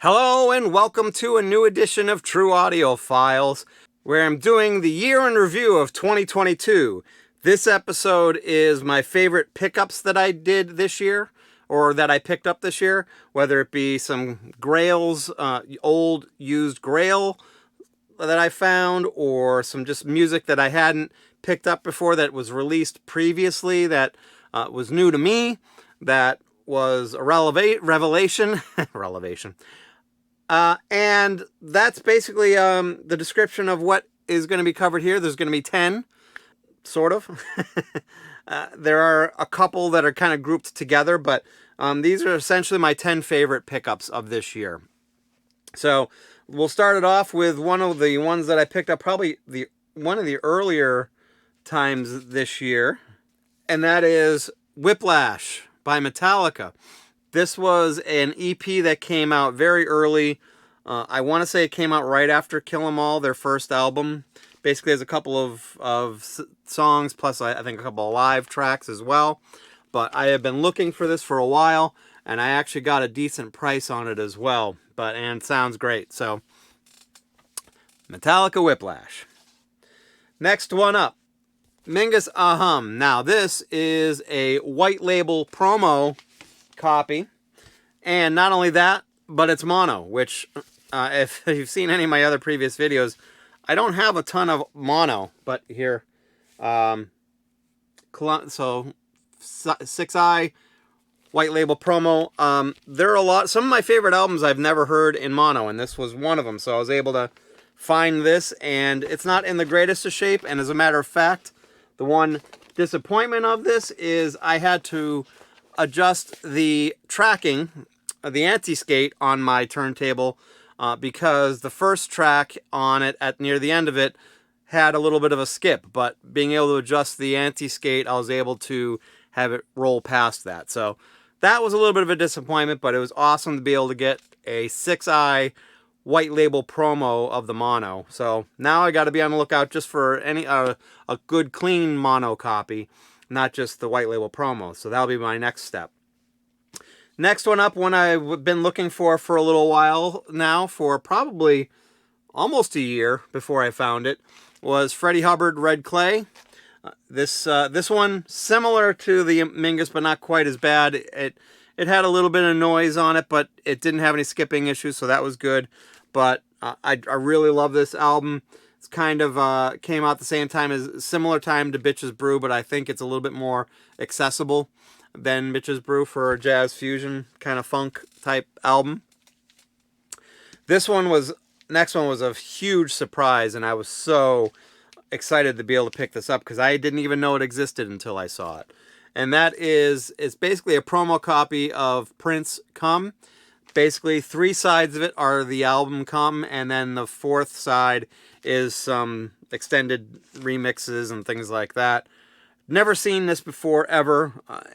Hello and welcome to a new edition of True Audio Files, where I'm doing the year in review of 2022. This episode is my favorite pickups that I did this year, or that I picked up this year, whether it be some grails, old used grail that I found, or some just music that I hadn't picked up before that was released previously that was new to me, that was a revelation. Relevation. And that's basically the description of what is going to be covered here. There's going to be 10, sort of. There are a couple that are kind of grouped together, but these are essentially my 10 favorite pickups of this year. So we'll start it off with one of the ones that I picked up probably one of the earlier times this year, and that is Whiplash by Metallica. This was an EP that came out very early. I want to say it came out right after Kill 'Em All, their first album. Basically, there's a couple of songs, plus I think a couple of live tracks as well. But I have been looking for this for a while, and I actually got a decent price on it as well. And it sounds great. So, Metallica Whiplash. Next one up, Mingus Ahum. Now, this is a white label promo copy, and not only that, but it's mono, which if you've seen any of my other previous videos, I don't have a ton of mono, but here, so 6i white label promo. There are some of my favorite albums I've never heard in mono, and this was one of them. So I was able to find this, and it's not in the greatest of shape. And as a matter of fact, the one disappointment of this is I had to adjust the tracking, the anti-skate on my turntable, because the first track on it at near the end of it had a little bit of a skip, but being able to adjust the anti-skate, I was able to have it roll past that. So that was a little bit of a disappointment, but it was awesome to be able to get a 6i white label promo of the mono. So now I got to be on the lookout just for a good clean mono copy, not just the white label promo. So that'll be my next step. Next one up, one I've been looking for a little while now, for probably almost a year before I found it, was Freddie Hubbard Red Clay. This one, similar to the Mingus, but not quite as bad. It had a little bit of noise on it, but it didn't have any skipping issues, so that was good. But I really love this album. It's kind of came out the same time similar time to Bitches Brew, but I think it's a little bit more accessible than Bitches Brew for a jazz fusion kind of funk type album. Next one was a huge surprise, and I was so excited to be able to pick this up because I didn't even know it existed until I saw it. And it's basically a promo copy of Prince Come. Basically, 3 sides of it are the album Come, and then the 4th side is some extended remixes and things like that. Never seen this before, ever,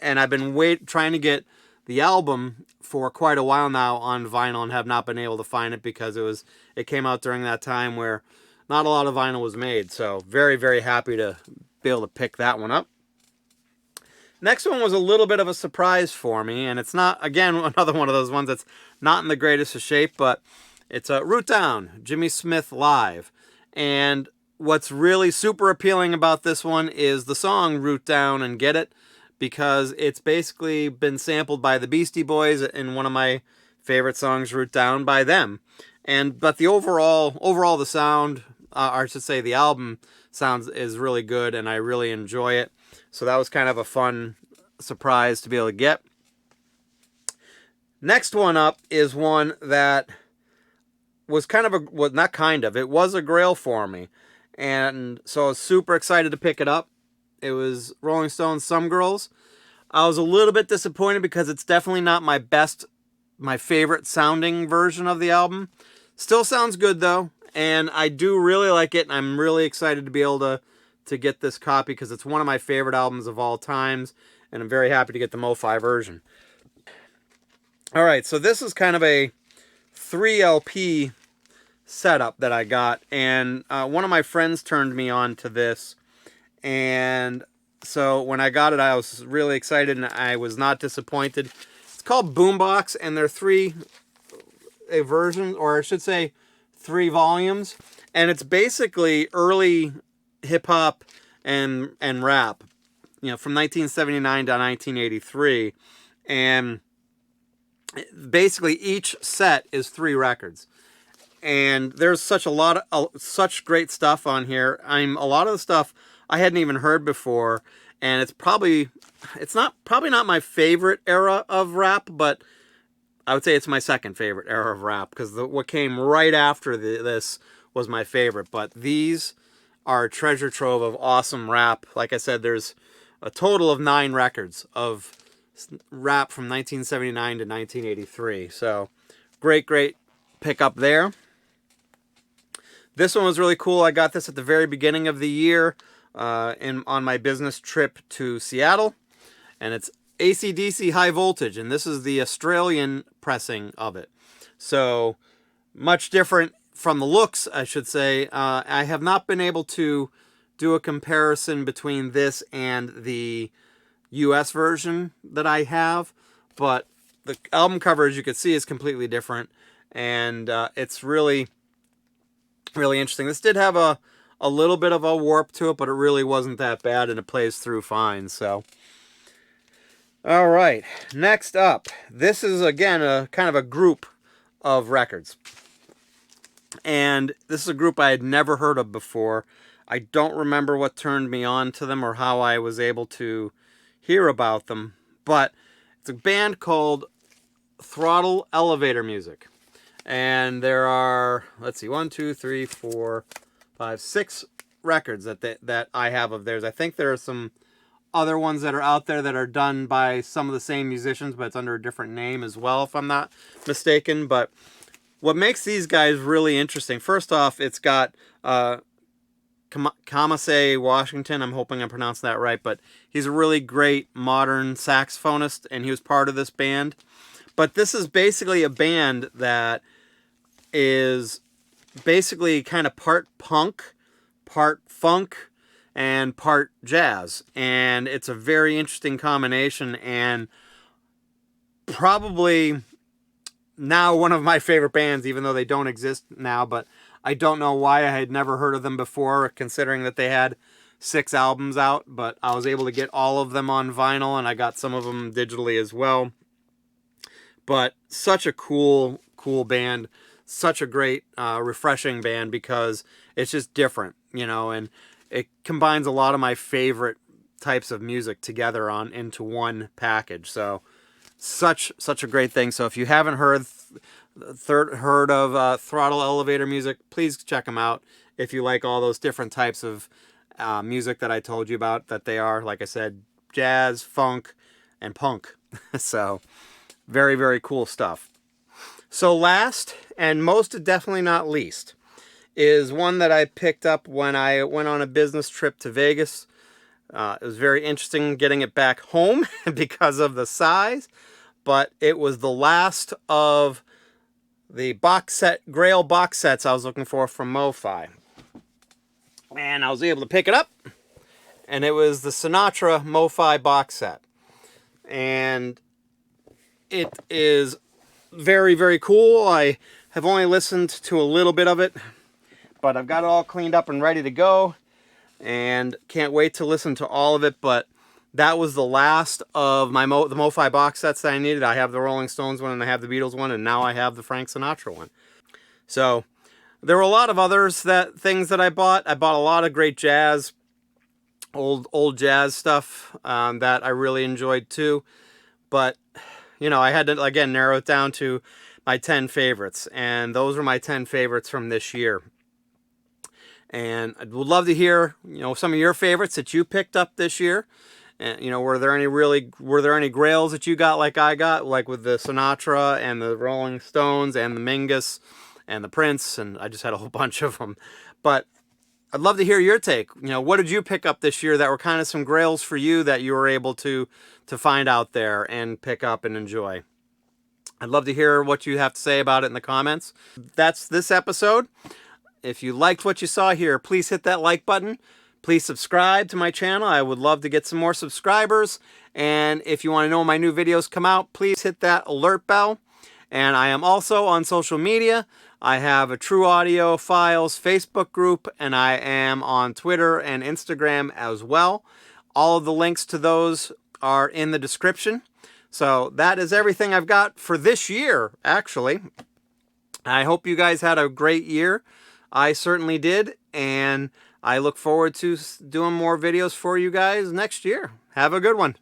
and I've been trying to get the album for quite a while now on vinyl and have not been able to find it because it came out during that time where not a lot of vinyl was made. So very, very happy to be able to pick that one up. Next one was a little bit of a surprise for me, and it's not, again, another one of those ones that's not in the greatest of shape, but it's a Root Down, Jimmy Smith Live. And what's really super appealing about this one is the song Root Down and Get It, because it's basically been sampled by the Beastie Boys in one of my favorite songs, Root Down, by them. But the overall the sound, or I should say the album is really good, and I really enjoy it. So that was kind of a fun surprise to be able to get. Next one up is one that was it was a grail for me. And so I was super excited to pick it up. It was Rolling Stones' Some Girls. I was a little bit disappointed because it's definitely not my favorite sounding version of the album. Still sounds good though, and I do really like it, and I'm really excited to be able to get this copy because it's one of my favorite albums of all times, and I'm very happy to get the MoFi version. Alright, so this is kind of a 3 LP setup that I got, and one of my friends turned me on to this, and so when I got it I was really excited and I was not disappointed. It's called Boombox, and they're 3 a version, or I should say 3 volumes, and it's basically early hip hop and rap, you know, from 1979 to 1983, and basically each set is 3 records. And there's such a lot of such great stuff on here. A lot of the stuff I hadn't even heard before, and it's probably not my favorite era of rap, but I would say it's my second favorite era of rap, because what came right after this was my favorite. But these are a treasure trove of awesome rap. Like I said, there's a total of 9 records of rap from 1979 to 1983. So great pickup there. This one was really cool. I got this at the very beginning of the year on my business trip to Seattle, and it's AC/DC High Voltage, and this is the Australian pressing of it. So much different from the looks, I should say. I have not been able to do a comparison between this and the US version that I have, but the album cover, as you can see, is completely different, and it's really interesting. This did have a little bit of a warp to it, but it really wasn't that bad, and it plays through fine. So, all right, next up, this is again a kind of a group of records, and this is a group I had never heard of before. I don't remember what turned me on to them or how I was able to hear about them, but it's a band called Throttle Elevator Music. And there are, let's see, 1, 2, 3, 4, 5, 6 records that I have of theirs. I think there are some other ones that are out there that are done by some of the same musicians, but it's under a different name as well, if I'm not mistaken. But what makes these guys really interesting, first off, it's got Kamase Washington. I'm hoping I'm pronouncing that right, but he's a really great modern saxophonist, and he was part of this band. But this is basically a band that is basically kind of part punk, part funk, and part jazz. And it's a very interesting combination, and probably now one of my favorite bands, even though they don't exist now. But I don't know why I had never heard of them before, considering that they had 6 albums out. But I was able to get all of them on vinyl, and I got some of them digitally as well. But such a cool band, such a great, refreshing band, because it's just different, you know, and it combines a lot of my favorite types of music together into one package. So such a great thing. So if you haven't heard of Throttle Elevator Music, please check them out. If you like all those different types of music that I told you about, that they are, like I said, jazz, funk, and punk. So very cool stuff. So last, and most definitely not least, is one that I picked up when I went on a business trip to Vegas. It was very interesting getting it back home because of the size, but it was the last of the Grail box sets I was looking for from MoFi. And I was able to pick it up, and it was the Sinatra MoFi box set. And it is very cool. I have only listened to a little bit of it, but I've got it all cleaned up and ready to go, and can't wait to listen to all of it. But that was the last of the MoFi box sets that I needed. I have the Rolling Stones one, and I have the Beatles one, and now I have the Frank Sinatra one. So there were a lot of things that I bought. I bought a lot of great jazz, old jazz stuff that I really enjoyed too. But you know, I had to, again, narrow it down to my 10 favorites. And those are my 10 favorites from this year. And I would love to hear, you know, some of your favorites that you picked up this year. And, you know, were there any grails that you got like I got, like with the Sinatra and the Rolling Stones and the Mingus and the Prince? And I just had a whole bunch of them. But I'd love to hear your take. You know, what did you pick up this year that were kind of some grails for you that you were able to find out there and pick up and enjoy? I'd love to hear what you have to say about it in the comments. That's this episode. If you liked what you saw here, please hit that like button. Please subscribe to my channel. I would love to get some more subscribers. And if you want to know when my new videos come out, please hit that alert bell. And I am also on social media. I have a True Audio Files Facebook group, and I am on Twitter and Instagram as well. All of the links to those are in the description. So that is everything I've got for this year, actually. I hope you guys had a great year. I certainly did, and I look forward to doing more videos for you guys next year. Have a good one.